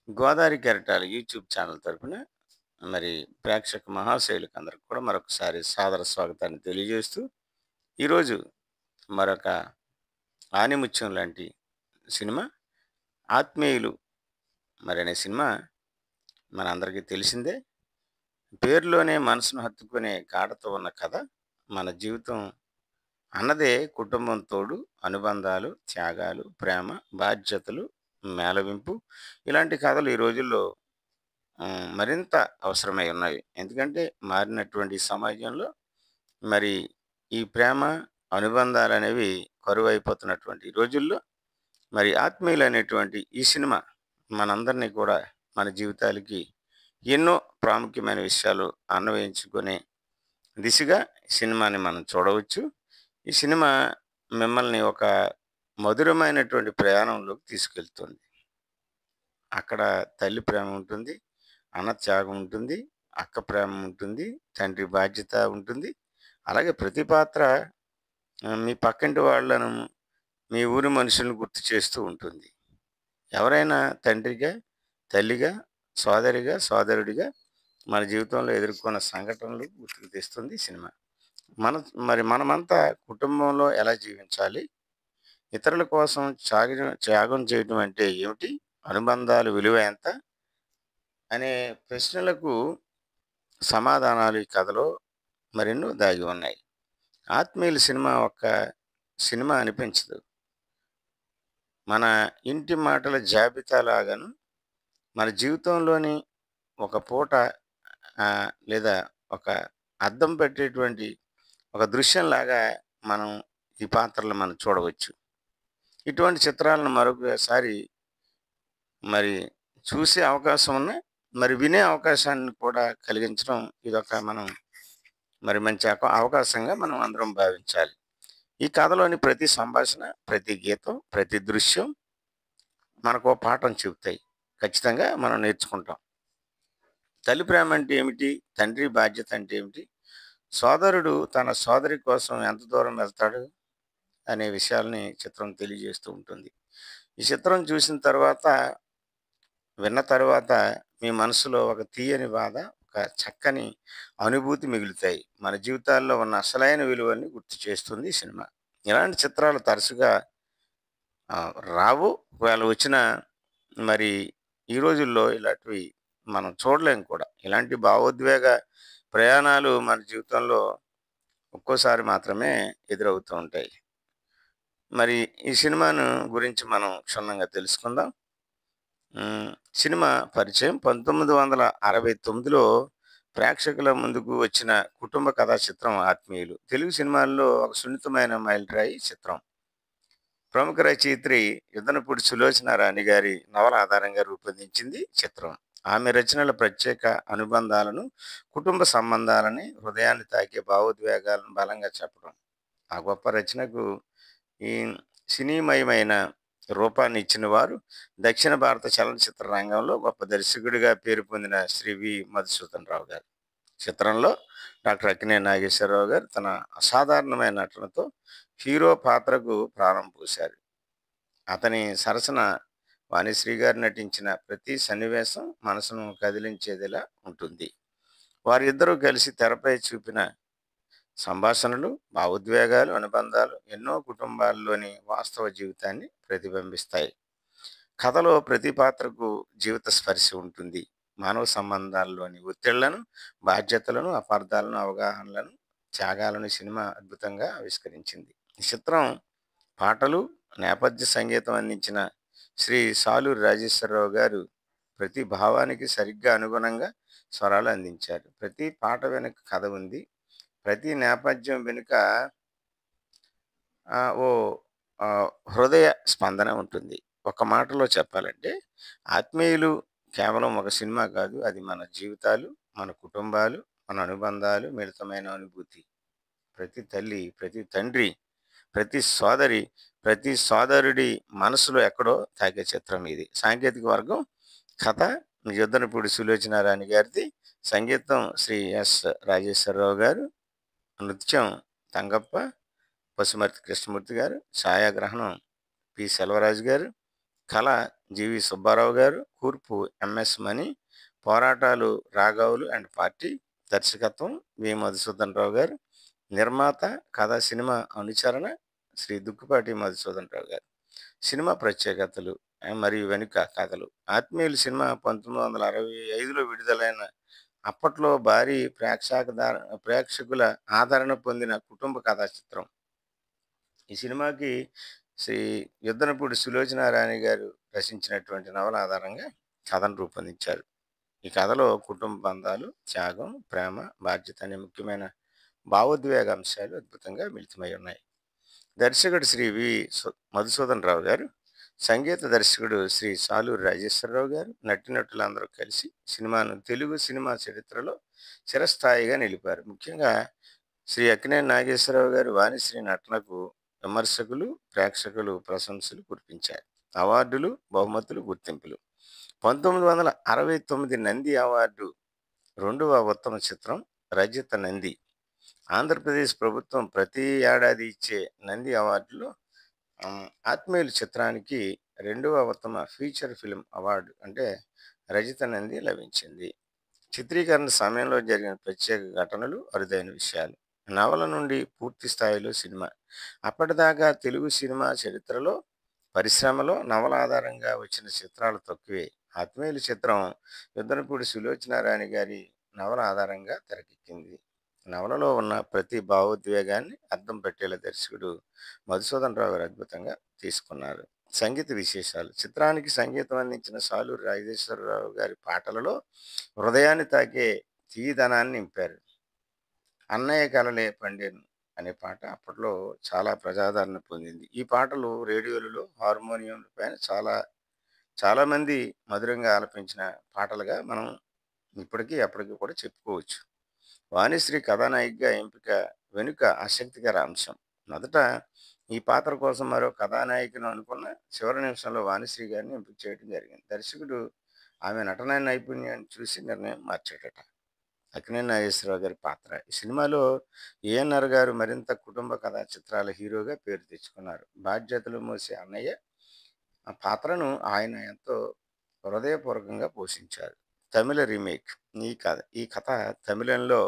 గోదావరి కెరటాలు YouTube channel తరపున మరి ప్రేక్షక మహాశయులకు అందరికి కూడా మరొకసారి సాదర స్వాగతాన్ని తెలియజేస్తూ ఈరోజు మరొక ఆనిముత్యం లాంటి సినిమా 'ఆత్మీయులు' అనే సినిమా మనందరికీ తెలిసిందే. పేరులోనే మనసును హత్తుకునే గాఢత ఉన్న కథ. మన జీవితం అన్నదే కుటుంబం తోడు, అనుబంధాలు, త్యాగాలు, ప్రేమ, బాధ్యతలు, మేళవింపు ఇలాంటి కథలు ఈ రోజుల్లో మరింత అవసరమై ఉన్నవి. ఎందుకంటే మారినటువంటి ఈ సమాజంలో మరి ఈ ప్రేమ, అనుబంధాలనేవి కరువైపోతున్నటువంటి ఈ రోజుల్లో మరి 'ఆత్మీయులు' అనేటువంటి ఈ సినిమా మనందరినీ కూడా మన జీవితాలకి ఎన్నో ప్రాముఖ్యమైన విషయాలు అన్వయించుకునే దిశగా ఈ సినిమాని మనం చూడవచ్చు. ఈ సినిమా మిమ్మల్ని ఒక మధురమైనటువంటి ప్రయాణంలోకి తీసుకెళ్తుంది. అక్కడ తల్లి ప్రేమ ఉంటుంది, అన్న త్యాగం ఉంటుంది, అక్క ప్రేమ ఉంటుంది, తండ్రి బాధ్యత ఉంటుంది. అలాగే ప్రతి పాత్ర మీ పక్కింటి వాళ్ళను, మీ ఊరి మనుషులను గుర్తు చేస్తూ ఉంటుంది. ఎవరైనా తండ్రిగా, తల్లిగా, సోదరిగా, సోదరుడిగా మన జీవితంలో ఎదుర్కొన్న సంఘటనలు గుర్తుకు తెస్తుంది ఈ సినిమా. మన మనమంతా కుటుంబంలో ఎలా జీవించాలి? ఇతరుల కోసం త్యాగం చేయడం అంటే ఏమిటి? అనుబంధాల విలువ ఎంత? అనే ప్రశ్నలకు సమాధానాలు ఈ కథలో మరెన్నో దాగి ఉన్నాయి. 'ఆత్మీయులు' సినిమా ఒక్క సినిమా అనిపించదు. మన ఇంటి మాటల జాబితా లాగాను మన జీవితంలోని ఒక పూట లేదా ఒక అద్దం పెట్టేటువంటి ఒక దృశ్యంలాగా మనం ఈ పాత్రలు మనం చూడవచ్చు. ఇటువంటి చిత్రాలను మరొకసారి మరి చూసే అవకాశం ఉన్న, మరి వినే అవకాశాన్ని కూడా కలిగించడం ఇదొక మనం మరి మంచి అవకాశంగా మనం అందరం భావించాలి. ఈ కథలోని ప్రతి సంభాషణ, ప్రతి గీతం, ప్రతి దృశ్యం మనకో పాఠం చెబుతాయి. ఖచ్చితంగా మనం నేర్చుకుంటాం. తల్లి ప్రేమ అంటే ఏమిటి? తండ్రి బాధ్యత అంటే ఏమిటి? సోదరుడు తన సోదరి కోసం ఎంత దూరం వెళ్తాడు? అనే విషయాల్ని చిత్రం తెలియజేస్తూ ఉంటుంది. ఈ చిత్రం చూసిన తర్వాత, విన్న తర్వాత మీ మనసులో ఒక తీయని బాధ, ఒక చక్కని అనుభూతి మిగులుతాయి. మన జీవితాల్లో ఉన్న అసలైన విలువల్ని గుర్తు చేస్తుంది ఈ సినిమా. ఇలాంటి చిత్రాలు తరచుగా రావు. ఒకవేళ వచ్చినా మరి ఈ రోజుల్లో ఇలాంటివి మనం చూడలేం కూడా. ఇలాంటి భావోద్వేగ ప్రయాణాలు మన జీవితంలో ఒక్కోసారి మాత్రమే ఎదురవుతూ ఉంటాయి. మరి ఈ సినిమాను గురించి మనం క్షుణ్ణంగా తెలుసుకుందాం. హ్మ్. సినిమా పరిచయం 1969లో ప్రేక్షకుల ముందుకు వచ్చిన కుటుంబ కథా చిత్రం 'ఆత్మీయులు'. తెలుగు సినిమాల్లో ఒక సున్నితమైన మైలురాయి చిత్రం. ప్రముఖ రచయిత్రి యుద్దనపూడి సులోచనారాణి గారి నవల ఆధారంగా రూపొందించింది చిత్రం. ఆమె రచనల ప్రత్యేక అనుబంధాలను, కుటుంబ సంబంధాలని, హృదయాన్ని తాకే భావోద్వేగాలను బలంగా చెప్పడం. ఆ గొప్ప రచనకు ఈ సినీమయమైన రూపాన్ని ఇచ్చిన వారు దక్షిణ భారత చలనచిత్ర రంగంలో గొప్ప దర్శకుడిగా పేరు పొందిన శ్రీ వి. మధుసూదన్ రావు గారు. చిత్రంలో డాక్టర్ అక్కినేని నాగేశ్వరరావు గారు తన అసాధారణమైన నటనతో హీరో పాత్రకు ప్రాణం పోశారు. అతని సరసన వాణిశ్రీ గారు నటించిన ప్రతి సన్నివేశం మనసును కదిలించేదిలా ఉంటుంది. వారిద్దరూ కలిసి తెరపై చూపిన సంభాషణలు, భావోద్వేగాలు, అనుబంధాలు ఎన్నో కుటుంబాల్లోని వాస్తవ జీవితాన్ని ప్రతిబింబిస్తాయి. కథలో ప్రతి పాత్రకు జీవిత స్పర్శ ఉంటుంది. మానవ సంబంధాల్లోని ఒత్తిళ్లను, బాధ్యతలను, అపార్థాలను, అవగాహనలను, త్యాగాలను సినిమా అద్భుతంగా ఆవిష్కరించింది. ఈ చిత్రం పాటలు, నేపథ్య సంగీతం అందించిన శ్రీ సాలూరి రాజేశ్వరరావు గారు ప్రతి భావానికి సరిగ్గా అనుగుణంగా స్వరాలు అందించారు. ప్రతి పాట వెనుక కథ ఉంది. ప్రతి నేపథ్యం వెనుక ఓ హృదయ స్పందన ఉంటుంది. ఒక మాటలో చెప్పాలంటే 'ఆత్మీయులు' కేవలం ఒక సినిమా కాదు. అది మన జీవితాలు, మన కుటుంబాలు, మన అనుబంధాలు, మిళితమైన అనుభూతి. ప్రతి తల్లి, ప్రతి తండ్రి, ప్రతి సోదరి, ప్రతి సోదరుడి మనసులో ఎక్కడో తాకే చిత్రం ఇది. సాంకేతిక వర్గం కథ యుద్దనపూడి సులోచనారాణి గారిది, సంగీతం శ్రీ ఎస్. రాజేశ్వరరావు గారు, నృత్యం తంగప్ప, పసుమర్తి కృష్ణమూర్తి గారు, ఛాయాగ్రహణం పి. సెల్వరాజు గారు, కళ జీవి సుబ్బారావు గారు, కూర్పు ఎంఎస్ మణి, పోరాటాలు రాఘవులు అండ్ పార్టీ, దర్శకత్వం వి మధుసూదన్ రావు గారు, నిర్మాత కథ సినిమా అనుచరణ శ్రీ దుక్కుపాటి మధుసూదన్ రావు గారు. సినిమా ప్రత్యేకతలు మరియు వెనుక కథలు. ఆత్మీయులు సినిమా 1965లో విడుదలైన అప్పట్లో భారీ ప్రేక్షకుల ఆదరణ పొందిన కుటుంబ కథా చిత్రం. ఈ సినిమాకి శ్రీ యుద్ధనపూడి సులోచనారాణి గారు రచించినటువంటి నవల ఆధారంగా కథను రూపొందించారు. ఈ కథలో కుటుంబ బంధాలు, త్యాగం, ప్రేమ, బాధ్యత అనే ముఖ్యమైన భావోద్వేగ అంశాలు అద్భుతంగా మిళితమై ఉన్నాయి. దర్శకుడు శ్రీ మధుసూదన్ రావు గారు, సంగీత దర్శకుడు శ్రీ సాలూరి రాజేశ్వరరావు గారు, నటీనటులందరూ కలిసి సినిమాను తెలుగు సినిమా చరిత్రలో చిరస్థాయిగా నిలిపారు. ముఖ్యంగా శ్రీ అక్కినేని నాగేశ్వరరావు గారు వాణిశ్రీ నటనకు విమర్శకులు, ప్రేక్షకులు ప్రశంసలు కురిపించారు. అవార్డులు, బహుమతులు, గుర్తింపులు. 1969 నంది అవార్డు 2వ ఉత్తమ చిత్రం రజిత నంది. ఆంధ్రప్రదేశ్ ప్రభుత్వం ప్రతి ఏడాది ఇచ్చే నంది అవార్డులో ఆత్మీయుల చిత్రానికి 2వ ఉత్తమ ఫీచర్ ఫిల్మ్ అవార్డు అంటే రజిత నంది లభించింది. చిత్రీకరణ సమయంలో జరిగిన ప్రత్యేక ఘటనలు, అరుదైన విషయాలు. నవల నుండి పూర్తి స్థాయిలో సినిమా. అప్పటిదాకా తెలుగు సినిమా చరిత్రలో, పరిశ్రమలో నవల ఆధారంగా వచ్చిన చిత్రాలు తక్కువే. ఆత్మీయుల చిత్రం యుద్ధనపూడి సులోచనారాణి గారి నవల ఆధారంగా తెరకెక్కింది. నవలలో ఉన్న ప్రతి భావోద్వేగాన్ని అర్థం పెట్టేలా దర్శకుడు మధుసూదన్ రావు గారు అద్భుతంగా తీసుకున్నారు. సంగీత విశేషాలు. చిత్రానికి సంగీతం అందించిన సాలూరి రాజేశ్వరరావు గారి పాటలలో హృదయాన్ని తాకే తీయదనాన్ని నింపారు. అన్నయ్య కలలే పండేను అనే పాట అప్పట్లో చాలా ప్రజాదరణ పొందింది. ఈ పాటలు రేడియోలలో, హార్మోనియంల పైన చాలామంది మధురంగా ఆలపించిన పాటలుగా మనం ఇప్పటికీ అప్పటికి కూడా చెప్పుకోవచ్చు. వాణిశ్రీ కథానాయికగా ఎంపిక వెనుక ఆసక్తికర అంశం. మొదట ఈ పాత్ర కోసం మరో కథానాయికను అనుకున్న చివరి నిమిషంలో వాణిశ్రీ గారిని ఎంపిక చేయడం జరిగింది. దర్శకుడు ఆమె నటనా నైపుణ్యాన్ని చూసి నిర్ణయం మార్చాడట. అక్కినేని నాగేశ్వరరావు గారి పాత్ర. ఈ సినిమాలో ఏఎన్ఆర్ గారు మరింత కుటుంబ కథా చిత్రాల హీరోగా పేరు తెచ్చుకున్నారు. బాధ్యతలు మోసే అన్నయ్య ఆ పాత్రను ఆయన ఎంతో హృదయపూర్వకంగా పోషించారు. తమిళ రీమేక్. ఈ కథ తమిళంలో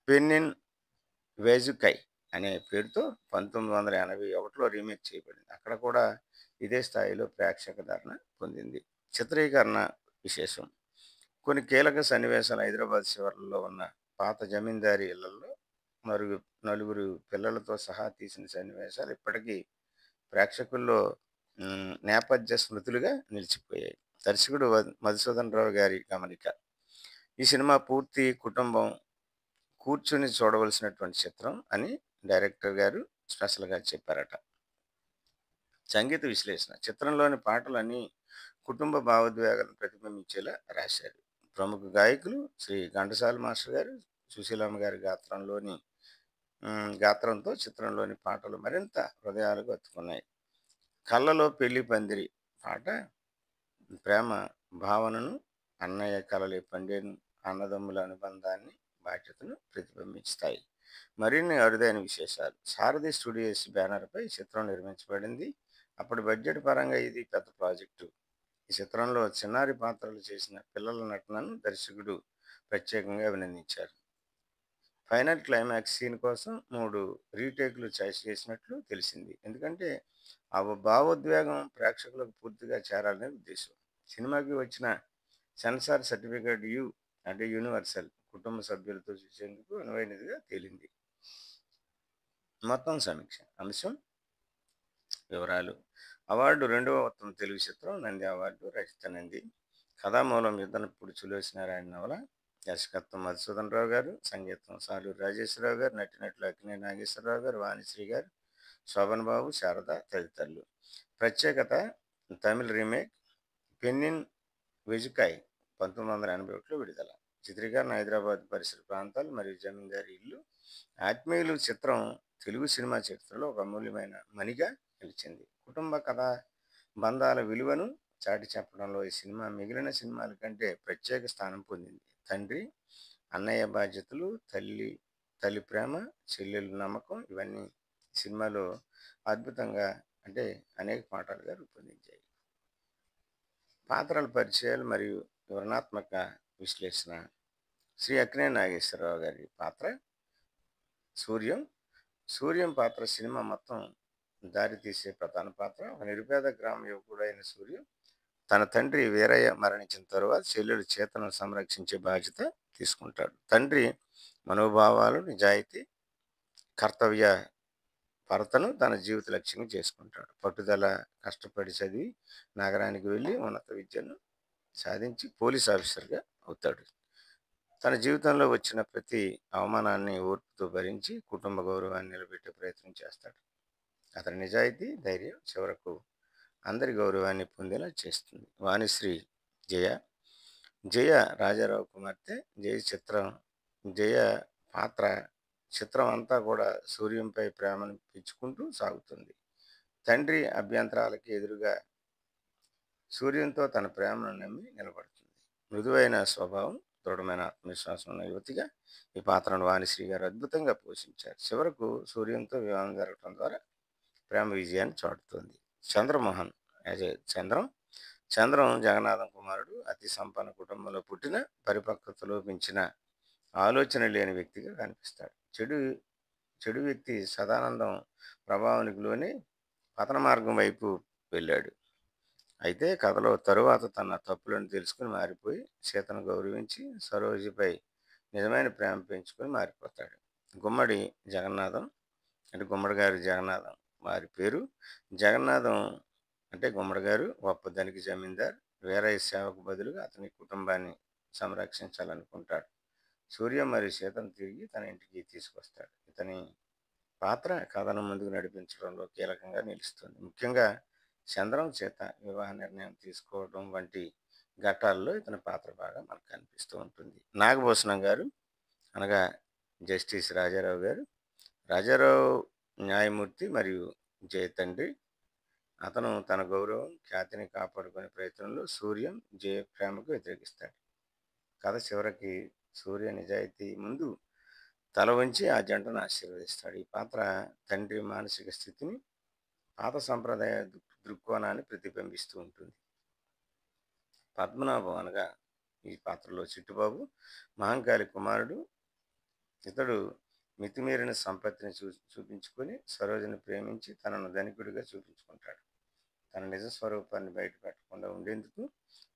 పెన్నిన్ వేజుకై అనే పేరుతో 1981లో రీమేక్ చేయబడింది. అక్కడ కూడా ఇదే స్థాయిలో ప్రేక్షక ధారణ పొందింది. చిత్రీకరణ విశేషం. కొన్ని కీలక సన్నివేశాలు హైదరాబాద్ శివార్లలో ఉన్న పాత జమీందారీ ఇళ్లలో నలుగురు పిల్లలతో సహా తీసిన సన్నివేశాలు ఇప్పటికీ ప్రేక్షకుల్లో నేపథ్య స్మృతులుగా నిలిచిపోయాయి. దర్శకుడు మధుసూదన్ రావు గారి గమనిక. ఈ సినిమా పూర్తి కుటుంబం కూర్చుని చూడవలసినటువంటి చిత్రం అని డైరెక్టర్ గారు స్పెషల్గా చెప్పారట. సంగీత విశ్లేషణ. చిత్రంలోని పాటలన్నీ కుటుంబ భావోద్వేగాలను ప్రతిబింబించేలా రాశారు. ప్రముఖ గాయకులు శ్రీ ఘంటసాల మాస్టర్ గారు, సుశీలమ్మ గారి గాత్రంతో చిత్రంలోని పాటలు మరింత హృదయాలకు హత్తుకున్నాయి. కళ్ళలో పెళ్లి పందిరి పాట ప్రేమ భావనను, అన్నయ్య కలలే పండేను అన్నదమ్ముల అనుబంధాన్ని, బాధ్యతను ప్రతిబింబిస్తాయి. మరిన్ని అరుదైన విశేషాలు. సారథి స్టూడియోస్ బ్యానర్పై చిత్రం నిర్మించబడింది. అప్పటి బడ్జెట్ పరంగా ఇది పెద్ద ప్రాజెక్టు. ఈ చిత్రంలో చిన్నారి పాత్రలు చేసిన పిల్లల నటనను దర్శకుడు ప్రత్యేకంగా అభినందించారు. ఫైనల్ క్లైమాక్స్ సీన్ కోసం 3 రీటేక్లు చాయిస్ చేసినట్లు తెలిసింది. ఎందుకంటే ఆ భావోద్వేగం ప్రేక్షకులకు పూర్తిగా చేరాలనే ఉద్దేశం. సినిమాకి వచ్చిన సెన్సార్ సర్టిఫికేట్ యు అంటే యూనివర్సల్ కుటుంబ సభ్యులతో చూసేందుకు అనువైనదిగా తేలింది. మొత్తం సమీక్ష. అంశం వివరాలు. అవార్డు 2వ ఉత్తమ తెలుగు చిత్రం నంది అవార్డు రజిత నంది. కథామూలం యుద్ధనపూడి సులోచనారాయణ నవల. దర్శకత్వం మధుసూదన్ రావు గారు, సంగీతం సాలూరి రాజేశ్వరరావు గారు, నటినట్లు అక్కినేని నాగేశ్వరరావు గారు, వాణిశ్రీ గారు, శోభన్ బాబు, శారద తదితరులు. ప్రత్యేకత తమిళ రీమేక్. పెన్నిన్ వెజుకాయ్ 1981లో విడుదల. చిత్రీకరణ హైదరాబాద్ పరిసర ప్రాంతాలు మరియు జమీందారీ ఇల్లు. ఆత్మీయులు చిత్రం తెలుగు సినిమా చరిత్రలో ఒక అమూల్యమైన మణిగా నిలిచింది. కుటుంబ కథ బంధాల విలువను చాటి చెప్పడంలో ఈ సినిమా మిగిలిన సినిమాల కంటే ప్రత్యేక స్థానం పొందింది. తండ్రి, అన్నయ్య బాధ్యతలు, తల్లి ప్రేమ, చెల్లెలు నమ్మకం ఇవన్నీ సినిమాలో అద్భుతంగా అంటే అనేక పాఠాలుగా రూపొందించాయి. పాత్రల పరిచయాలు మరియు వివరణాత్మక విశ్లేషణ. శ్రీ అక్కినేని నాగేశ్వరరావు గారి పాత్ర సూర్యం. సూర్యం పాత్ర సినిమా మొత్తం దారితీసే ప్రధాన పాత్ర. ఒక నిరుపేద గ్రామ యువకుడైన సూర్యం తన తండ్రి వీరయ్య మరణించిన తరువాత చెల్లెలు చేతను సంరక్షించే బాధ్యత తీసుకుంటాడు. తండ్రి మనోభావాలు, నిజాయితీ, కర్తవ్య భరతను తన జీవిత లక్ష్యంగా చేసుకుంటాడు. పట్టుదల, కష్టపడి చదివి నగరానికి వెళ్ళి ఉన్నత విద్యను సాధించి పోలీస్ ఆఫీసర్గా అవుతాడు. తన జీవితంలో వచ్చిన ప్రతి అవమానాన్ని ఓర్పుతో భరించి కుటుంబ గౌరవాన్ని నిలబెట్టే ప్రయత్నం చేస్తాడు. అతని నిజాయితీ, ధైర్యం చివరకు అందరి గౌరవాన్ని పొందేలా చేస్తుంది. వాణిశ్రీ జయ. జయ రాజారావు కుమార్తె. జయ పాత్ర చిత్రం అంతా కూడా సూర్యంపై ప్రేమను పెంచుకుంటూ సాగుతుంది. తండ్రి అభ్యంతరాలకి ఎదురుగా సూర్యంతో తన ప్రేమను నమ్మి నిలబడుతుంది. మృదువైన స్వభావం, దృఢమైన ఆత్మవిశ్వాసం ఉన్న యువతిగా ఈ పాత్రను వాణిశ్రీ గారు అద్భుతంగా పోషించారు. చివరకు సూర్యంతో వివాహం జరగడం ద్వారా ప్రేమ విజయాన్ని చాటుతుంది. చంద్రమోహన్ యాజ్ ఏ చంద్రం జగన్నాథం కుమారుడు. అతి సంపన్న కుటుంబంలో పుట్టిన, పరిపక్వతలో పెంచిన, ఆలోచన లేని వ్యక్తిగా కనిపిస్తాడు. చెడు వ్యక్తి సదానందం ప్రభావానికి లోని పతన మార్గం వైపు వెళ్ళాడు. అయితే కథలో తరువాత తన తప్పులను తెలుసుకుని మారిపోయి సీతను గౌరవించి సరోజిపై నిజమైన ప్రేమ పెంచుకొని మారిపోతాడు. గుమ్మడి జగన్నాథం అంటే గుమ్మడి గారి జగన్నాథం వారి పేరు. జగన్నాథం అంటే గుమ్మడి గారు గొప్ప ధనిక జమీందార్. వీరయ్య సేవకు బదులుగా అతని కుటుంబాన్ని సంరక్షించాలనుకుంటాడు. సూర్య మరియు సీతను తిరిగి తన ఇంటికి తీసుకొస్తాడు. ఇతని పాత్ర కథను ముందుకు నడిపించడంలో కీలకంగా నిలుస్తుంది. ముఖ్యంగా చంద్రం సీత వివాహ నిర్ణయం తీసుకోవడం వంటి ఘట్టాల్లో ఇతని పాత్ర బాగా మనకు కనిపిస్తూ ఉంటుంది. నాగభూషణం గారు అనగా జస్టిస్ రాజారావు గారు. రాజారావు న్యాయమూర్తి మరియు జయ తండ్రి. అతను తన గౌరవం, ఖ్యాతిని కాపాడుకునే ప్రయత్నంలో సూర్యం, జయ ప్రేమకు వ్యతిరేకిస్తాడు. కథ చివరికి సూర్య నిజాయితీ ముందు తల వంచి ఆ జంటను ఆశీర్వదిస్తాడు. ఈ పాత్ర తండ్రి మానసిక స్థితిని, పాత సంప్రదాయ దృక్కోణాన్ని ప్రతిబింబిస్తూ ఉంటుంది. పద్మనాభం అనగా ఈ పాత్రలో చిట్టుబాబు మహంకాళి కుమారుడు. ఇతడు మితిమీరిన సంపత్తిని చూపించుకొని సరోజని ప్రేమించి తనను ధనికుడిగా చూపించుకుంటాడు. తన నిజ స్వరూపాన్ని బయట పెట్టకుండా ఉండేందుకు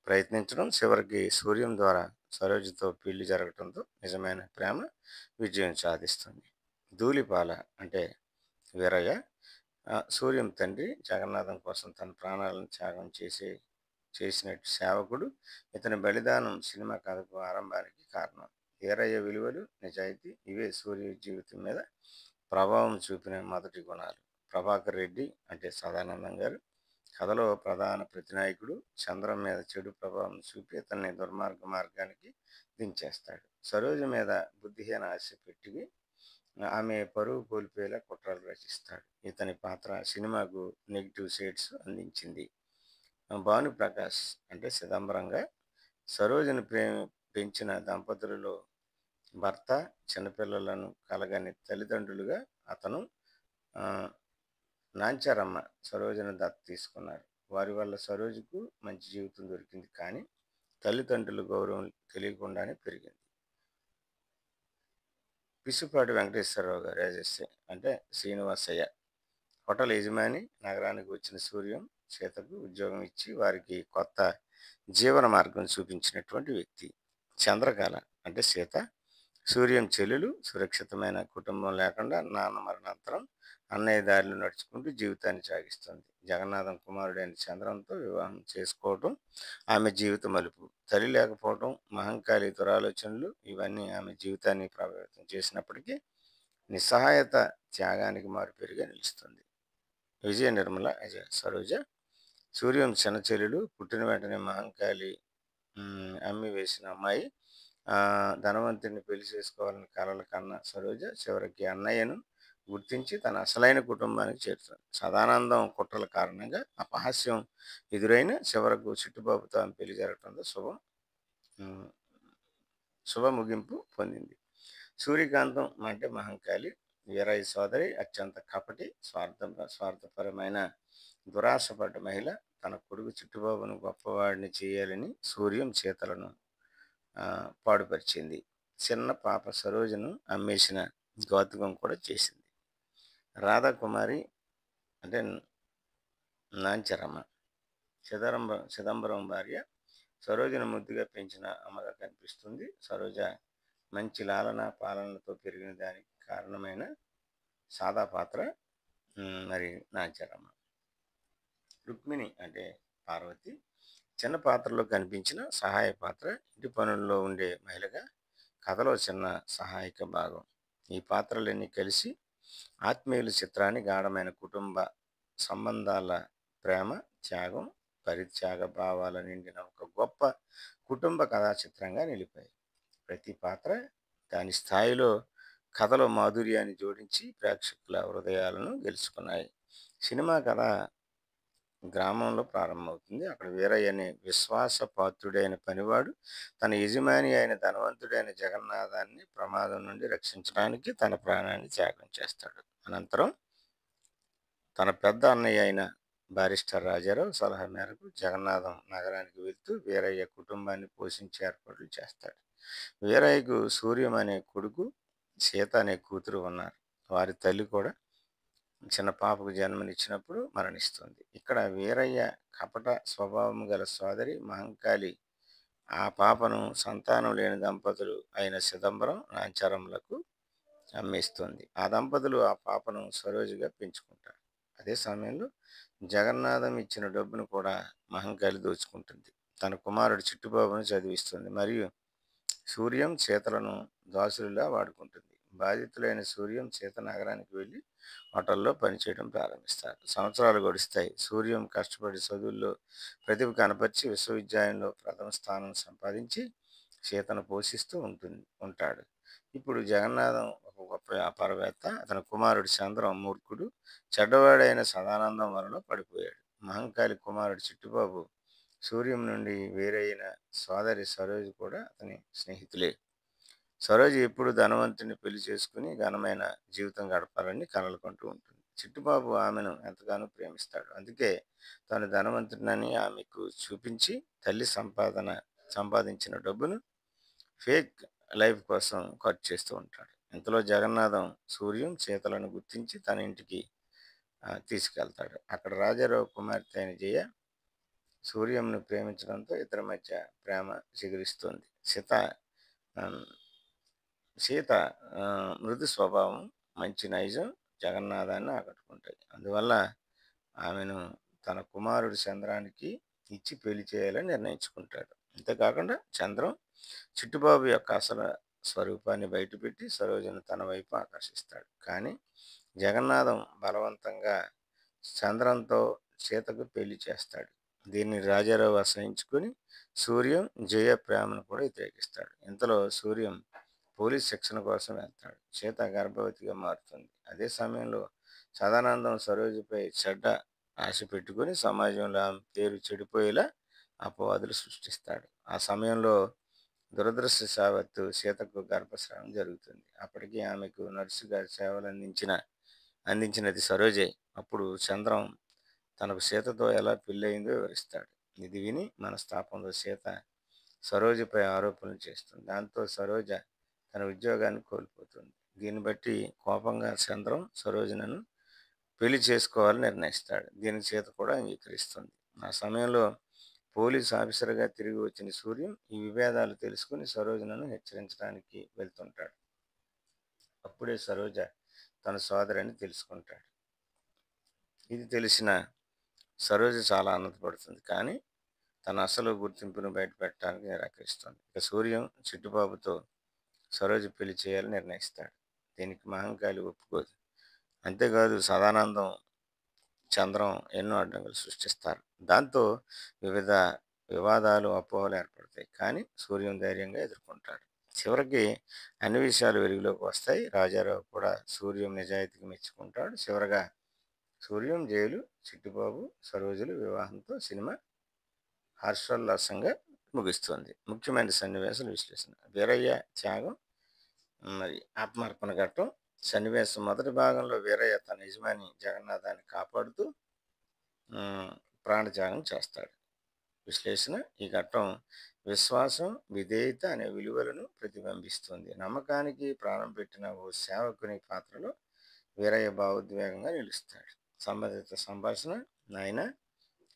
ప్రయత్నించడం, చివరికి సూర్యం ద్వారా సరోజతో పెళ్లి జరగడంతో నిజమైన ప్రేమ విజయం సాధిస్తుంది. ధూళిపాల అంటే వీరయ్య సూర్యం తండ్రి. జగన్నాథం కోసం తన ప్రాణాలను త్యాగం చేసినట్టు సేవకుడు. ఇతని బలిదానం సినిమా కథకు ఆరంభానికి కారణం. వీరయ్య విలువలు, నిజాయితీ ఇవే సూర్య జీవితం మీద ప్రభావం చూపిన మొదటి గుణాలు. ప్రభాకర్ రెడ్డి అంటే సదానందం గారు కథలో ప్రధాన ప్రతినాయకుడు. చంద్రం మీద చెడు ప్రభావం చూపి ఇతన్ని మార్గానికి దించేస్తాడు. సరోజ మీద బుద్ధిహీన ఆశ పెట్టి ఆమె పరువు కోల్పోయేలా కుట్రలు రచిస్తాడు. ఇతని పాత్ర సినిమాకు నెగిటివ్ షేడ్స్ అందించింది. భానుప్రకాష్ అంటే చిదంబరంగా సరోజని పెంచిన దంపతులలో భర్త, చిన్నపిల్లలను కలగని తల్లిదండ్రులుగా అతను. నాంచారమ్మ సరోజను దత్త తీసుకున్నారు. వారి వల్ల సరోజకు మంచి జీవితం దొరికింది, కానీ తల్లిదండ్రుల గౌరవం తెలియకుండానే పెరిగింది. పిసుపాటి వెంకటేశ్వరరావు గారు రాజేస్తే అంటే శ్రీనివాసయ్య హోటల్ యజమాని. నగరానికి వచ్చిన సూర్యం సీతకు ఉద్యోగం ఇచ్చి వారికి కొత్త జీవన మార్గం చూపించినటువంటి వ్యక్తి. చంద్రకళ అంటే సీత సూర్యం చెల్లెలు. సురక్షితమైన కుటుంబం లేకుండా నాన్న మరణాంతరం అన్నయ్య దారిలో నడుచుకుంటూ జీవితాన్ని సాగిస్తుంది. జగన్నాథం కుమారుడైన చంద్రంతో వివాహం చేసుకోవడం ఆమె జీవిత మలుపు. తల్లి లేకపోవడం, మహంకాళి దురాలోచనలు ఇవన్నీ ఆమె జీవితాన్ని ప్రభావితం చేసినప్పటికీ నిస్సహాయత త్యాగానికి మారుపేరుగా నిలుస్తుంది. విజయ నిర్మల సరోజ సూర్యం చిన్న చెల్లెలు. పుట్టిన వెంటనే మహంకాళి అమ్మి వేసిన అమ్మాయి. ధనవంతుడిని పెళ్లి చేసుకోవాలని కలల కన్నా సరోజ చివరికి అన్నయ్యను గుర్తించి తన అసలైన కుటుంబానికి చేరుతుంది. సదానందం కుట్రల కారణంగా అపహాస్యం ఎదురైన చివరకు చిట్టుబాబుతో ఆమె పెళ్లి జరగడంతో శుభ ముగింపు పొందింది. సూర్యకాంతం అంటే మహంకాళి వీరయ్య సోదరి. అత్యంత కపటి, స్వార్థపరమైన, దురాశపడ్డ మహిళ. తన కొడుకు చిట్టుబాబును గొప్పవాడిని చేయాలని సూర్యం చేతలను పాడుపరిచింది. చిన్న పాప సరోజను అమ్మేసిన ఘాతుకం కూడా చేసింది. రాధాకుమారి అంటే నాంచరమ్మ చిదంబరం భార్య సరోజను ముద్దుగా పెంచిన అమ్మగా కనిపిస్తుంది. సరోజ మంచి లాలన పాలనలతో పెరిగిన దానికి కారణమైన సాదా పాత్ర మరి నాంచరమ్మ. రుక్మిణి అంటే పార్వతి చిన్న పాత్రలో కనిపించిన సహాయ పాత్ర, ఇంటి పనుల్లో ఉండే మహిళగా కథలో చిన్న సహాయక భాగం. ఈ పాత్రలన్నీ కలిసి ఆత్మీయుల చిత్రాన్ని గాఢమైన కుటుంబ సంబంధాల, ప్రేమ, త్యాగం, పరిత్యాగ భావాల నిండిన ఒక గొప్ప కుటుంబ కథా చిత్రంగా నిలిపాయి. ప్రతి పాత్ర దాని స్థాయిలో కథలో మాధుర్యాన్ని జోడించి ప్రేక్షకుల హృదయాలను గెలుచుకున్నాయి. సినిమా కథ గ్రామంలో ప్రారంభమవుతుంది. అక్కడ వీరయ్య అనే విశ్వాసపాత్రుడైన పనివాడు తన యజమాని అయిన ధనవంతుడైన జగన్నాథాన్ని ప్రమాదం నుండి రక్షించడానికి తన ప్రాణాన్ని త్యాగం చేస్తాడు. అనంతరం తన పెద్ద అన్నయ్య అయిన బారిస్టర్ రాజారావు సలహా మేరకు జగన్నాథం నగరానికి వెళ్తూ వీరయ్య కుటుంబాన్ని పోషించే ఏర్పాట్లు చేస్తాడు. వీరయ్యకు సూర్యం అనే కొడుకు, సీత అనే కూతురు ఉన్నారు. వారి తల్లి కూడా చిన్న పాపకు జన్మనిచ్చినప్పుడు మరణిస్తుంది. ఇక్కడ వీరయ్య కపట స్వభావం గల సోదరి మహంకాళి ఆ పాపను సంతానం లేని దంపతులు అయిన చిదంబరం, నాంచారమ్మలకు అమ్మేస్తుంది. ఆ దంపతులు ఆ పాపను సరోజుగా పెంచుకుంటారు. అదే సమయంలో జగన్నాథం ఇచ్చిన డబ్బును కూడా మహంకాళి దోచుకుంటుంది. తన కుమారుడు చిట్టుబాబును చదివిస్తుంది మరియు సూర్యం, సీతలను దాసులులా వాడుకుంటుంది. బాధితులైన సూర్యం, సీత నగరానికి వెళ్ళి హోటల్లో పనిచేయడం ప్రారంభిస్తారు. సంవత్సరాలు గడుస్తాయి. సూర్యం కష్టపడి చదువుల్లో ప్రతిభ కనపరిచి విశ్వవిద్యాలయంలో ప్రథమ స్థానం సంపాదించి సీతను పోషిస్తూ ఉంటాడు. ఇప్పుడు జగన్నాథం ఒక గొప్ప వ్యాపారవేత్త. అతని కుమారుడు చంద్రం మూర్ఖుడు, చెడ్డవాడైన సదానందం వలలో పడిపోయాడు. మహంకాళి కుమారుడు చిట్టుబాబు సూర్యం నుండి వేరైన సోదరి సరోజు కూడా అతని స్నేహితులే. సరోజు ఎప్పుడు ధనవంతుని పెళ్లి చేసుకుని ఘనమైన జీవితం గడపాలని కలలు కంటూ ఉంటుంది. చిట్టుబాబు ఆమెను ఎంతగానో ప్రేమిస్తాడు. అందుకే తాను ధనవంతుడినని ఆమెకు చూపించి తల్లి సంపాదించిన డబ్బును ఫేక్ లైఫ్ కోసం ఖర్చు చేస్తూ ఉంటాడు. ఇంతలో జగన్నాథం సూర్యం, సీతలను గుర్తించి తన ఇంటికి తీసుకెళ్తాడు. అక్కడ రాజారావు కుమార్తె అయిన జయ సూర్యంను ప్రేమించడంతో ఇద్దరి మధ్య ప్రేమ చిగురిస్తుంది. సీత మృదు స్వభావం, మంచి నైజం జగన్నాథాన్ని ఆకట్టుకుంటాయి. అందువల్ల ఆమెను తన కుమారుడు చంద్రానికి ఇచ్చి పెళ్లి చేయాలని నిర్ణయించుకుంటాడు. అంతేకాకుండా చంద్రం చిట్టుబాబు యొక్క అసలు స్వరూపాన్ని బయటపెట్టి సరోజను తన వైపు ఆకర్షిస్తాడు. కానీ జగన్నాథం బలవంతంగా చంద్రంతో సీతకు పెళ్లి చేస్తాడు. దీన్ని రాజారావు అసహించుకుని సూర్యం, జయ ప్రేమను కూడా వ్యతిరేకిస్తాడు. ఇంతలో సూర్యం పోలీస్ శిక్షణ కోసం వెళ్తాడు. సీత గర్భవతిగా మారుతుంది. అదే సమయంలో సదానందం సరోజుపై చెడ్డ ఆశ పెట్టుకుని సమాజంలో ఆమె పేరు చెడిపోయేలా అపవాదులు సృష్టిస్తాడు. ఆ సమయంలో దురదృష్టవశాత్తు సీతకు గర్భస్రావం జరుగుతుంది. అప్పటికి ఆమెకు నర్సుగా సేవలు అందించినది సరోజే. అప్పుడు చంద్రం తనకు సీతతో ఎలా పెళ్ళయిందో వివరిస్తాడు. ఇది విని మనస్తాపంలో సీత సరోజపై ఆరోపణలు చేస్తుంది. దాంతో సరోజ తన ఉద్యోగాన్ని కోల్పోతుంది. దీన్ని బట్టి కోపంగా చంద్రం సరోజనను పెళ్లి చేసుకోవాలని నిర్ణయిస్తాడు. దీనికి సీత కూడా అంగీకరిస్తుంది. ఆ సమయంలో పోలీస్ ఆఫీసర్గా తిరిగి వచ్చిన సూర్యం ఈ విభేదాలు తెలుసుకుని సరోజనను హెచ్చరించడానికి వెళ్తుంటాడు. అప్పుడే సరోజ తన సోదరిని తెలుసుకుంటాడు. ఇది తెలిసిన సరోజ చాలా ఆనందపడుతుంది. కానీ తన అసలు గుర్తింపును బయటపెట్టడానికి నిరాకరిస్తుంది. ఇక సూర్యం చిట్టుబాబుతో సరోజ పెళ్లి చేయాలని నిర్ణయిస్తాడు. దీనికి మహంకాళి ఒప్పుకోదు. అంతేకాదు సదానందం, చంద్రం ఎన్నో అడ్డంకులు సృష్టిస్తారు. దాంతో వివిధ వివాదాలు, అపోహలు ఏర్పడతాయి. కానీ సూర్యం ధైర్యంగా ఎదుర్కొంటాడు. చివరికి అన్ని విషయాలు వెలుగులోకి వస్తాయి. రాజారావు కూడా సూర్యం నిజాయితీకి మెచ్చుకుంటాడు. చివరగా సూర్యం జైలు, చిట్టుబాబు, సరోజుల వివాహంతో సినిమా హర్షోల్లాసంగా ముగుస్తుంది. ముఖ్యమైన సన్నివేశాల విశ్లేషణ. వీరయ్య త్యాగం మరి ఆత్మార్పణ ఘట్టం. సన్నివేశం మొదటి భాగంలో వీరయ్య తన యజమాని జగన్నాథాన్ని కాపాడుతూ ప్రాణత్యాగం చేస్తాడు. విశ్లేషణ: ఈ ఘట్టం విశ్వాసం, విధేయత అనే విలువలను ప్రతిబింబిస్తుంది. నమ్మకానికి ప్రాణం పెట్టిన ఓ సేవకుని పాత్రలో వీరయ్య భావోద్వేగంగా నిలుస్తాడు. సంబంధిత సంభాషణ: నాయనా,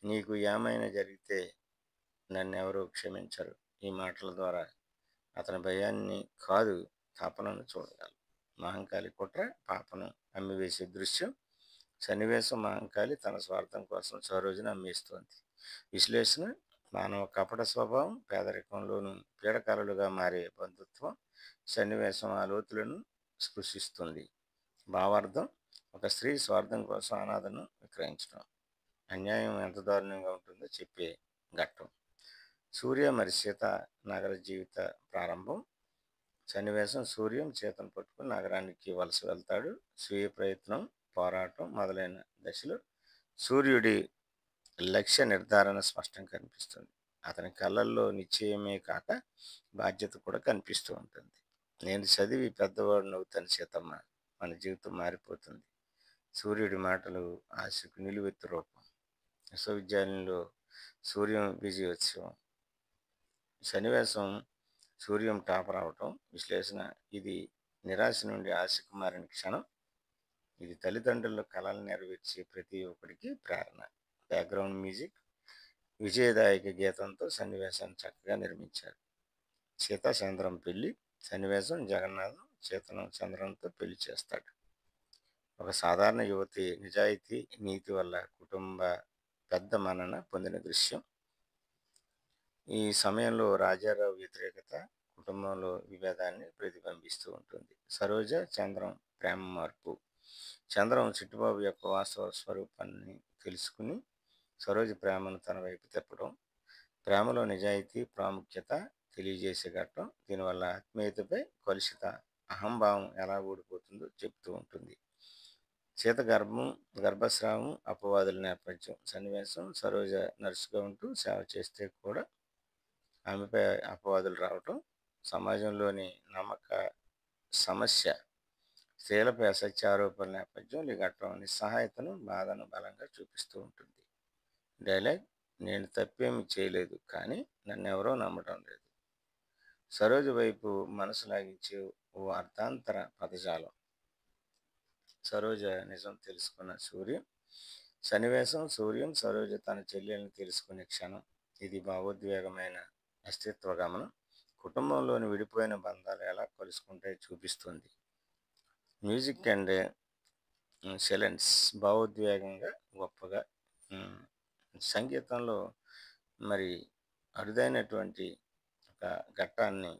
నీకు ఏమైనా జరిగితే నన్నెవరూ క్షమించరు. ఈ మాటల ద్వారా అతని భయాన్ని కాదు, తపనను చూడగలరు. మహంకాళి కుట్ర, పాపను అమ్మివేసే దృశ్యం. సన్నివేశం: మహంకాళి తన స్వార్థం కోసం సరోజను అమ్మేస్తోంది. విశ్లేషణ: మానవ కపట స్వభావం, పేదరికంలోనూ పీడకలలుగా మారే బంధుత్వం. సన్నివేశం ఆ లోతులను స్పృశిస్తుంది. భావార్థం: ఒక స్త్రీ స్వార్థం కోసం అనాథను విక్రయించడం. అన్యాయం ఎంత దారుణంగా ఉంటుందో చెప్పే ఘట్టం. సూర్య మరి సీత నగర జీవిత ప్రారంభం. సన్నివేశం: సూర్యం సీతను పట్టుకుని నగరానికి వలస వెళ్తాడు. స్వీయ ప్రయత్నం, పోరాటం మొదలైన దశలో సూర్యుడి లక్ష్య నిర్ధారణ స్పష్టం కనిపిస్తుంది. అతని కళ్ళల్లో నిశ్చయమే కాక బాధ్యత కూడా కనిపిస్తూ ఉంటుంది. నేను చదివి పెద్దవాడు నవ్వుతాను సీతమ్మ, మన జీవితం మారిపోతుంది. సూర్యుడి మాటలు ఆశకు నిలువెత్తు రూపం. విశ్వవిద్యాలయంలో సూర్యం విజయోత్సవం. సన్నివేశం: సూర్యం టాపర్ అవటం. విశ్లేషణ: ఇది నిరాశ నుండి ఆశకు మారిన క్షణం. ఇది తల్లిదండ్రుల కళలు నెరవేర్చే ప్రతి ఒక్కడికి ప్రేరణ. బ్యాక్గ్రౌండ్ మ్యూజిక్ విజయదాయక గీతంతో సన్నివేశాన్ని చక్కగా నిర్మించారు. సీతా చంద్రం పెళ్లి. సన్నివేశం: జగన్నాథం సీతను చంద్రంతో పెళ్లి చేస్తాడు. ఒక సాధారణ యువతి నిజాయితీ, నీతి వల్ల కుటుంబ పెద్ద మన్నన పొందిన దృశ్యం. ఈ సమయంలో రాజారావు వ్యతిరేకత కుటుంబంలో విభేదాన్ని ప్రతిబింబిస్తూ ఉంటుంది. సరోజ, చంద్రం ప్రేమ మార్పు. చంద్రం చిట్టుబాబు యొక్క వాస్తవ స్వరూపాన్ని తెలుసుకుని సరోజ ప్రేమను తన వైపు తిప్పడం. ప్రేమలో నిజాయితీ ప్రాముఖ్యత తెలియజేసే ఘట్టం. దీనివల్ల ఆత్మీయతపై కలుషిత అహంభావం ఎలా ఊడిపోతుందో చెప్తూ ఉంటుంది. సీత గర్భస్రావం, అపవాదుల నేపథ్యం. సన్నివేశం: సరోజ నర్సుగా ఉంటూ సేవ చేస్తే కూడా ఆమెపై అపవాదులు రావటం. సమాజంలోని నమ్మక సమస్య. స్త్రీలపై అసత్య ఆరోపణల నేపథ్యం. ఈ ఘట్టం నిస్సహాయతను, బాధను బలంగా చూపిస్తూ ఉంటుంది. డైలాగ్: నేను తప్పేమి చేయలేదు, కానీ నన్నెవరో నమ్మటం లేదు. సరోజ వైపు మనసు లాగించే ఓ అర్థాంతర పదజాలం. సరోజ నిజం తెలుసుకున్న సూర్యం. సన్నివేశం: సూర్యం సరోజ తన చెల్లెల్ని తెలుసుకునే క్షణం. ఇది భావోద్వేగమైన అస్తిత్వ గమనం. కుటుంబంలోని విడిపోయిన బంధాలు ఎలా కలుసుకుంటాయో చూపిస్తుంది. మ్యూజిక్ అండ్ సెలెన్స్ భావోద్వేగంగా గొప్పగా. సంగీతంలో మరి అరుదైనటువంటి ఒక ఘట్టాన్ని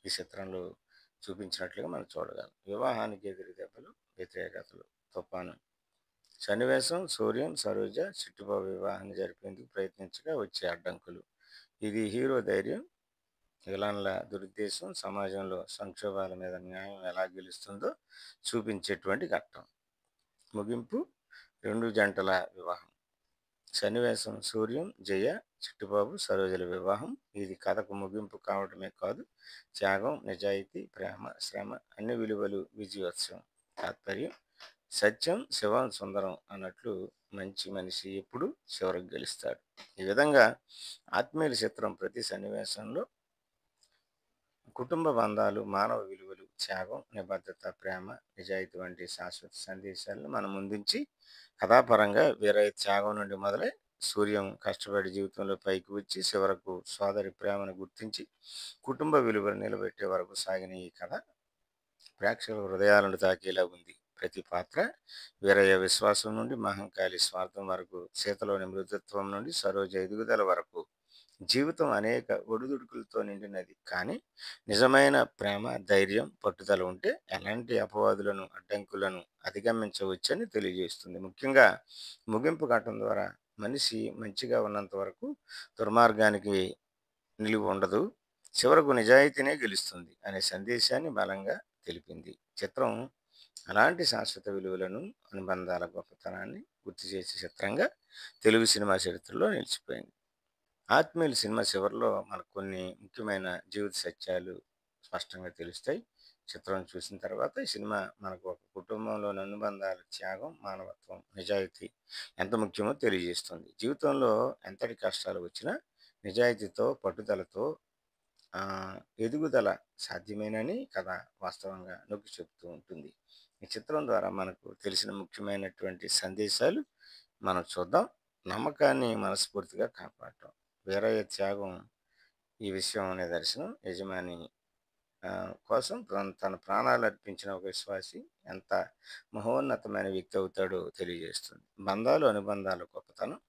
ఈ చిత్రంలో చూపించినట్లుగా మనం చూడగలం. వివాహానికి ఎదురు దెబ్బలు, వ్యతిరేకతలు, తుఫాను. సన్నివేశం: సూర్యం సరోజ చిట్టుబాబు వివాహాన్ని జరిపేందుకు ప్రయత్నించగా వచ్చే అడ్డంకులు. ఇది హీరో ధైర్యం, విలన్ల దురుద్దేశం, సమాజంలో సంక్షోభాల మీద న్యాయం ఎలా గెలుస్తుందో చూపించేటువంటి ఘట్టం. ముగింపు: రెండు జంటల వివాహం. సన్నివేశం: సూర్యం, జయ, చిట్టుబాబు, సరోజల వివాహం. ఇది కథకు ముగింపు కావటమే కాదు, త్యాగం, నిజాయితీ, ప్రేమ, శ్రమ అన్ని విలువలు విజయోత్సవం. తాత్పర్యం: సత్యం శివం సుందరం అన్నట్లు మంచి మనిషి ఎప్పుడు చివరికి గెలుస్తాడు. ఈ విధంగా ఆత్మీయుల చిత్రం ప్రతి సన్నివేశంలో కుటుంబ బంధాలు, మానవ విలువలు, త్యాగం, నిబద్ధత, ప్రేమ, నిజాయితీ వంటి శాశ్వత సందేశాలను మనం ముందుంచి కథాపరంగా వీరయ్య త్యాగం నుండి మొదలై సూర్యం కష్టపడి జీవితంలో పైకి వచ్చి చివరకు సోదరి ప్రేమను గుర్తించి కుటుంబ విలువలు నిలబెట్టే వరకు సాగిన ఈ కథ ప్రేక్షకుల హృదయాలను తాకేలా ఉంది. ప్రతి పాత్ర వీరయ్య విశ్వాసం నుండి మహంకాళి స్వార్థం వరకు, సీతలోని మృదుత్వం నుండి సరోజ ఎదుగుదల వరకు జీవితం అనేక ఒడిదుడుకులతో నిండినది. కానీ నిజమైన ప్రేమ, ధైర్యం, పట్టుదల ఉంటే ఎలాంటి అపవాదులను, అడ్డంకులను అధిగమించవచ్చని తెలియజేస్తుంది. ముఖ్యంగా ముగింపు ఘట్టం ద్వారా మనిషి మంచిగా ఉన్నంత వరకు దుర్మార్గానికి నిలువ ఉండదు, చివరకు నిజాయితీనే గెలుస్తుంది అనే సందేశాన్ని బలంగా తెలిపింది. చిత్రం అలాంటి శాశ్వత విలువలను, అనుబంధాల గొప్పతనాన్ని గుర్తు చేసే చిత్రంగా తెలుగు సినిమా చరిత్రలో నిలిచిపోయింది. ఆత్మీయుల సినిమా చివరిలో మనకు కొన్ని ముఖ్యమైన జీవిత సత్యాలు స్పష్టంగా తెలుస్తాయి. చిత్రం చూసిన తర్వాత ఈ సినిమా మనకు ఒక కుటుంబంలోని అనుబంధాల త్యాగం, మానవత్వం, నిజాయితీ ఎంత ముఖ్యమో తెలియజేస్తుంది. జీవితంలో ఎంతటి కష్టాలు వచ్చినా నిజాయితీతో, పట్టుదలతో ఎదుగుదల సాధ్యమేనని కథ వాస్తవంగా నొక్కి చెప్తూ ఉంటుంది. ఈ చిత్రం ద్వారా మనకు తెలిసిన ముఖ్యమైనటువంటి సందేశాలు మనం చూద్దాం. నమ్మకాన్ని మనస్ఫూర్తిగా కాపాడటం. వీరయ్య త్యాగం ఈ విషయం నిదర్శనం. యజమాని కోసం తన ప్రాణాలు అర్పించిన ఒక విశ్వాసి ఎంత మహోన్నతమైన వ్యక్తి అవుతాడో తెలియజేస్తుంది. బంధాలు, అనుబంధాల గొప్పతనం.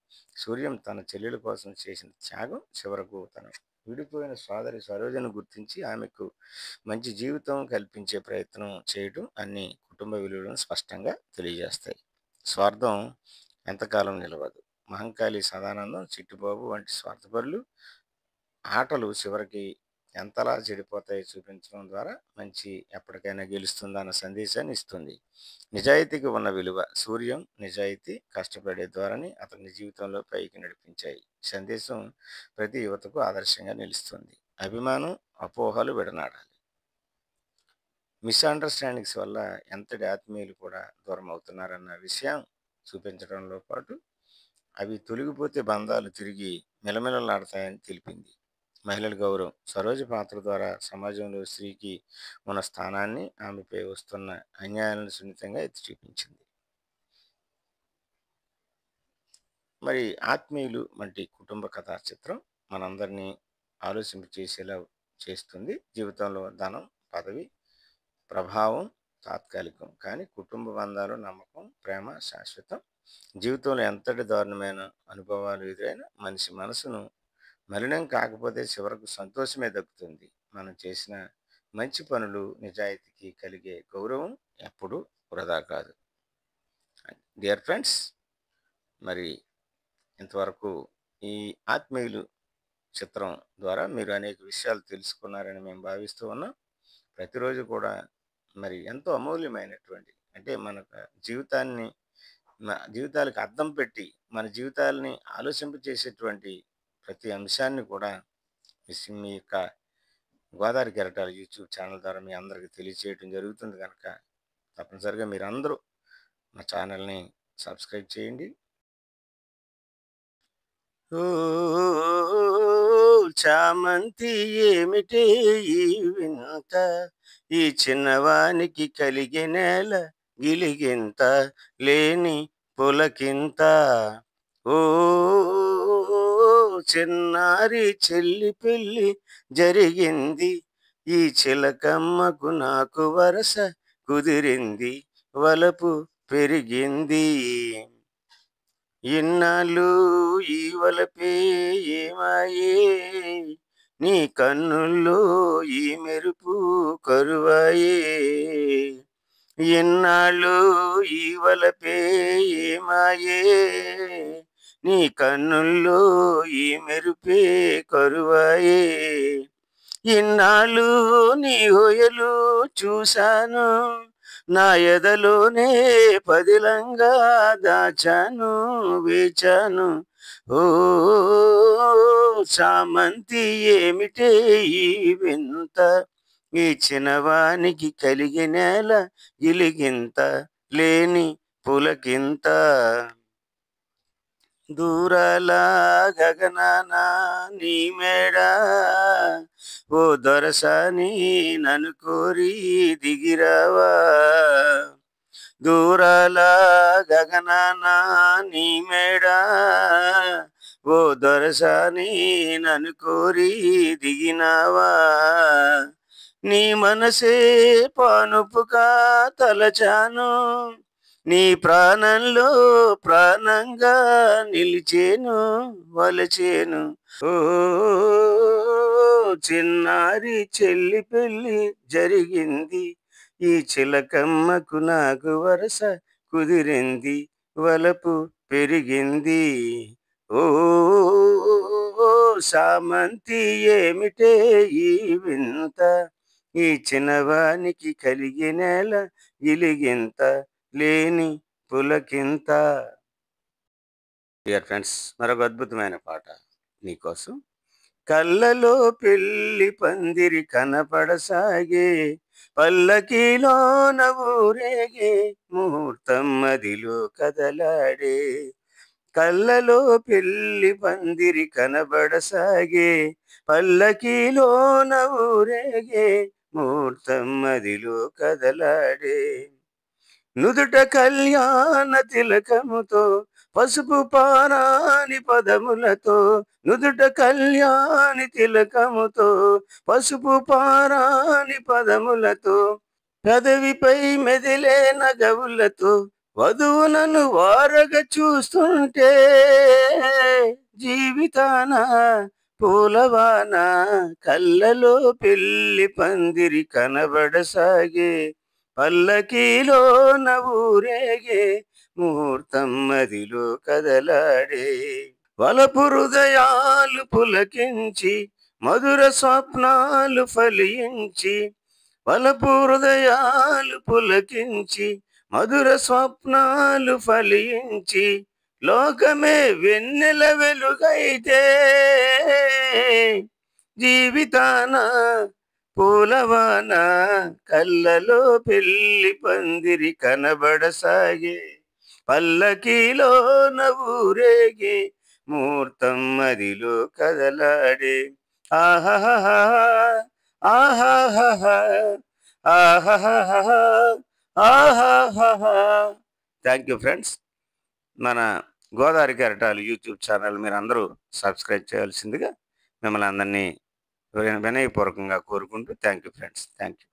సూర్యం తన చెల్లెల కోసం చేసిన త్యాగం చివరకు తన విడిపోయిన సోదరి సరోజను గుర్తించి ఆమెకు మంచి జీవితం కల్పించే ప్రయత్నం చేయడం అన్ని కుటుంబ విలువలను స్పష్టంగా తెలియజేస్తాయి. స్వార్థం ఎంతకాలం నిలవదు. మహంకాళి సదానందం, చిట్టిబాబు వంటి స్వార్థపరులు ఆటలు చివరికి ఎంతలా చెడిపోతాయో చూపించడం ద్వారా మంచి ఎప్పటికైనా గెలుస్తుందన్న సందేశాన్ని ఇస్తుంది. నిజాయితీకి ఉన్న విలువ. సూర్యం నిజాయితీ, కష్టపడే ధోరణి అతని జీవితంలో పైకి నడిపించాయి. సందేశం ప్రతి యువతకు ఆదర్శంగా నిలుస్తుంది. అభిమానం, అపోహలు విడనాడాలి. మిస్అండర్స్టాండింగ్స్ వల్ల ఎంతటి ఆత్మీయులు కూడా దూరం అవుతున్నారన్న విషయం చూపించడంలో పాటు అవి తొలగిపోతే బంధాలు తిరిగి మిలమిలలాడతాయని తెలిపింది. మహిళల గౌరవం. సరోజ పాత్ర ద్వారా సమాజంలో స్త్రీకి ఉన్న స్థానాన్ని, ఆమెపై వస్తున్న అన్యాయాలను సున్నితంగా ఎత్తి చూపించింది. మరి ఆత్మీయులు వంటి కుటుంబ కథా చిత్రం మనందరినీ ఆలోచింపచేసేలా చేస్తుంది. జీవితంలో ధనం, పదవి, ప్రభావం తాత్కాలికం, కానీ కుటుంబ బంధాలు, నమ్మకం, ప్రేమ శాశ్వతం. జీవితంలో ఎంతటి దారుణమైన అనుభవాలు ఎదురైనా మనిషి మనసును మలినం కాకపోతే చివరకు సంతోషమే దక్కుతుంది. మనం చేసిన మంచి పనులు, నిజాయితీకి కలిగే గౌరవం ఎప్పుడూ వృధా కాదు. డియర్ ఫ్రెండ్స్, మరి ఇంతవరకు ఈ ఆత్మీయులు చిత్రం ద్వారా మీరు అనేక విషయాలు తెలుసుకున్నారని మేము భావిస్తూ ఉన్నాం. ప్రతిరోజు కూడా మరి ఎంతో అమూల్యమైనటువంటి, అంటే మన జీవితాలకు అద్దం పెట్టి మన జీవితాలని ఆలోచింపచేసేటువంటి ప్రతి అంశాన్ని కూడా మీ యొక్క గోదావరి కెరటాలు యూట్యూబ్ ఛానల్ ద్వారా మీ అందరికీ తెలియచేయడం జరుగుతుంది. కనుక తప్పనిసరిగా మీరు అందరూ మా ఛానల్ని సబ్స్క్రైబ్ చేయండి. ఓ చామంతి ఏమిటే ఈ వింత, ఈ చిన్నవానికి కలిగే నేల గిలిగింత, లేని పులకింత. ఓ చిన్నారి చెల్లి పెళ్ళి జరిగింది, ఈ చిలకమ్మకు నాకు వరస కుదిరింది, వలపు పెరిగింది. ఇన్నాళ్ళు ఈ వలపే ఏమాయే, నీ కన్నుల్లో ఈ మెరుపు కరువాయే. ఇన్నాళ్ళు ఈ వలపే ఏమాయే, నీ కన్నుల్లో ఈ మెరుపే కరువాయే. ఇన్నాళ్ళు నీ హొయలు చూశాను, నా ఎదలోనే పదిలంగా దాచాను, వేచాను. ఓ చామంతి ఏమిటే ఈ వింత, ఈ చిన్నవానికి కలిగే నేల గిలిగింత, లేని పులకింత. దూరాల గగనాన నీ మేడ, ఓ దొరసాని నన్ను కోరి దిగిరావా. దూరాల గగనాన నీ మేడ, ఓ దొరసాని నన్ను కోరి దిగినావా. నీ మనసే పానుపుగా తలచాను, నీ ప్రాణంలో ప్రాణంగా నిలిచేను, వలచేను. ఓ చిన్నారి చెల్లి పెళ్ళి జరిగింది, ఈ చిలకమ్మకు నాకు వరస కుదిరింది, వలపు పెరిగింది. ఓ సామంతి ఏమిటే ఈ వింత, ఈ చిన్నవానికి కలిగే నేల గిలిగింత, లేని పులకింత. డియర్ ఫ్రెండ్స్, మరొక అద్భుతమైన పాట నీకోసం. కళ్ళలో పెళ్లి పందిరి కనపడసాగే, పల్లకీలోన ఊరేగే ముహూర్తం మదిలో కదలాడే. కళ్ళలో పెళ్లి పందిరి కనబడసాగే. పల్లకీలోన ఊరేగే ముహూర్తం మదిలో కదలాడే. నుదుట కళ్యాణ తిలకముతో పసుపు పారాని పదములతో, నుదుట కళ్యాణి తిలకముతో పసుపు పారాని పదములతో, పెదవిపై మెదిలే నగవులతో వధువులను వారగ చూస్తుంటే, జీవితాన పూలవాన కళ్ళలో పెళ్లి పందిరి కనబడసాగే. పల్లకీలోన ఊరేగే ముహూర్తం మదిలో కదలాడే. వలపు హృదయాలు పులకించి మధుర స్వప్నాలు ఫలించి, వలపు హృదయాలు పులకించి మధుర స్వప్నాలు ఫలించి, లోకమే వెన్నెల వెలుగైతే, జీవితాన పూలవాన కళ్ళలో పెళ్లి పందిరి కనబడసాగే. పల్లకీలోన ఊరేగే ముహూర్తం మదిలో కదలాడే. ఆహాహా ఆహాహా ఆహాహా ఆహాహా. Thank you friends. మన గోదావరి కెరటాలు యూట్యూబ్ ఛానల్ మీరు అందరూ సబ్స్క్రైబ్ చేయాల్సిందిగా మిమ్మల్ని అందరినీ వినయపూర్వకంగా కోరుకుంటూ, thank you friends. Thank you.